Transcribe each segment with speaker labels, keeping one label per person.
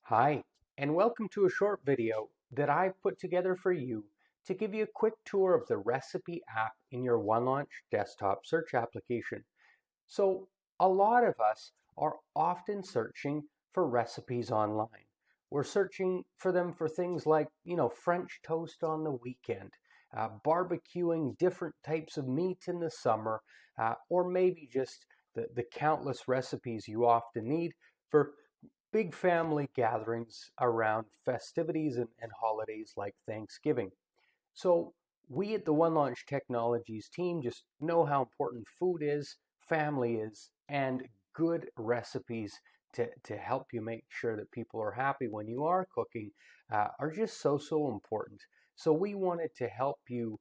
Speaker 1: Hi, and welcome to a short video that I've put together for you to give you a quick tour of the Recipe app in your OneLaunch desktop search application. So, a lot of us are often searching for recipes online. We're searching for them for things like, French toast on the weekend, barbecuing different types of meat in the summer, or maybe just the countless recipes you often need for big family gatherings around festivities and holidays like Thanksgiving. So we at the OneLaunch Technologies team just know how important food is, family is, and good recipes to help you make sure that people are happy when you are cooking are just so important. So we wanted to help you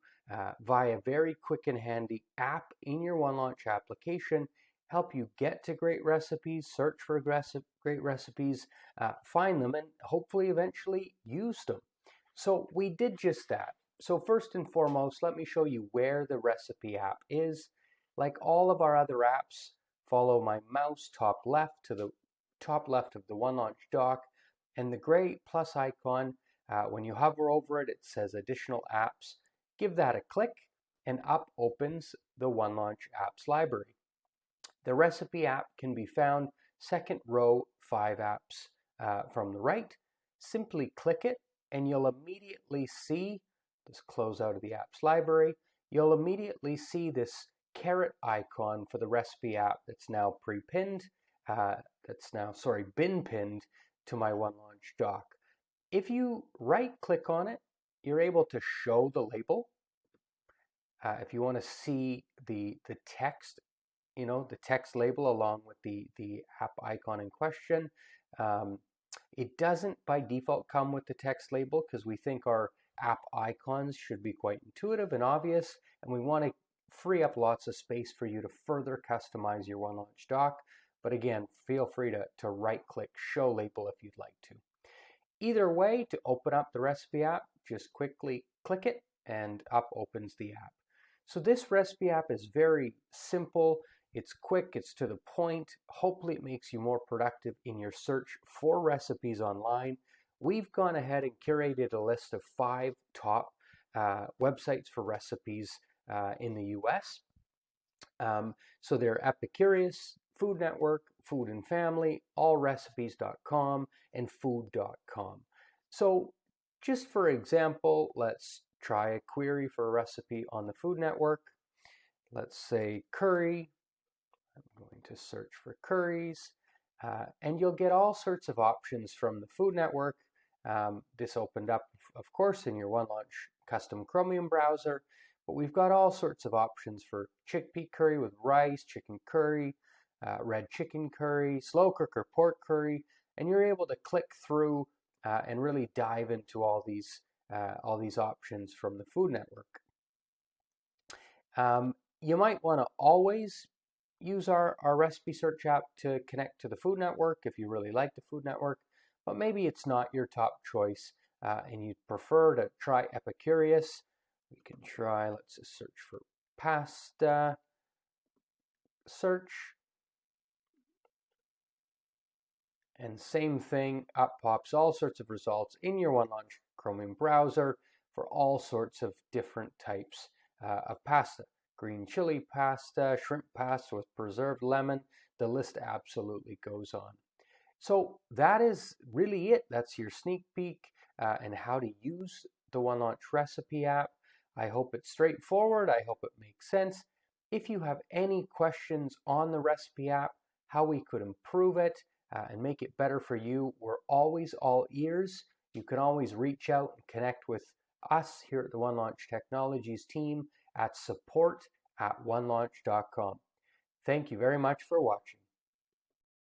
Speaker 1: via very quick and handy app in your OneLaunch application, help you get to great recipes, search for great recipes, find them, and hopefully eventually use them. So we did just that. So first and foremost, let me show you where the Recipe app is. Like all of our other apps, follow my mouse top left to the top left of the OneLaunch dock, and the gray plus icon, when you hover over it, it says additional apps. Give that a click, and up opens the OneLaunch apps library. The Recipe app can be found second row, 5 apps from the right. Simply click it, and you'll immediately see, let's close out of the apps library, you'll immediately see this caret icon for the Recipe app that's now pre-pinned, been pinned to my OneLaunch dock. If you right-click on it, you're able to show the label. If you want to see the text, the text label along with the app icon in question. It doesn't by default come with the text label because we think our app icons should be quite intuitive and obvious, and we want to free up lots of space for you to further customize your OneLaunch dock. But again, feel free to right-click Show Label if you'd like to. Either way, to open up the Recipe app, just quickly click it and up opens the app. So this Recipe app is very simple. It's quick, it's to the point. Hopefully it makes you more productive in your search for recipes online. We've gone ahead and curated a list of 5 top websites for recipes in the US. So they're Epicurious, Food Network, Food and Family, allrecipes.com, and food.com. So just for example, let's try a query for a recipe on the Food Network. Let's say curry. I'm going to search for curries, and you'll get all sorts of options from the Food Network. This opened up, of course, in your OneLaunch custom Chromium browser, but we've got all sorts of options for chickpea curry with rice, chicken curry, red chicken curry, slow cooker pork curry, and you're able to click through and really dive into all these options from the Food Network. You might want to always use our recipe search app to connect to the Food Network if you really like the Food Network, but maybe it's not your top choice and you'd prefer to try Epicurious. We can try, let's just search for pasta, search, and same thing, up pops all sorts of results in your OneLaunch Chromium browser for all sorts of different types of pasta. Green chili pasta, shrimp pasta with preserved lemon, the list absolutely goes on. So that is really it. That's your sneak peek and how to use the OneLaunch Recipe app. I hope it's straightforward. I hope it makes sense. If you have any questions on the Recipe app, how we could improve it and make it better for you, we're always all ears. You can always reach out and connect with us here at the OneLaunch Technologies team at support@onelaunch.com. Thank you very much for watching.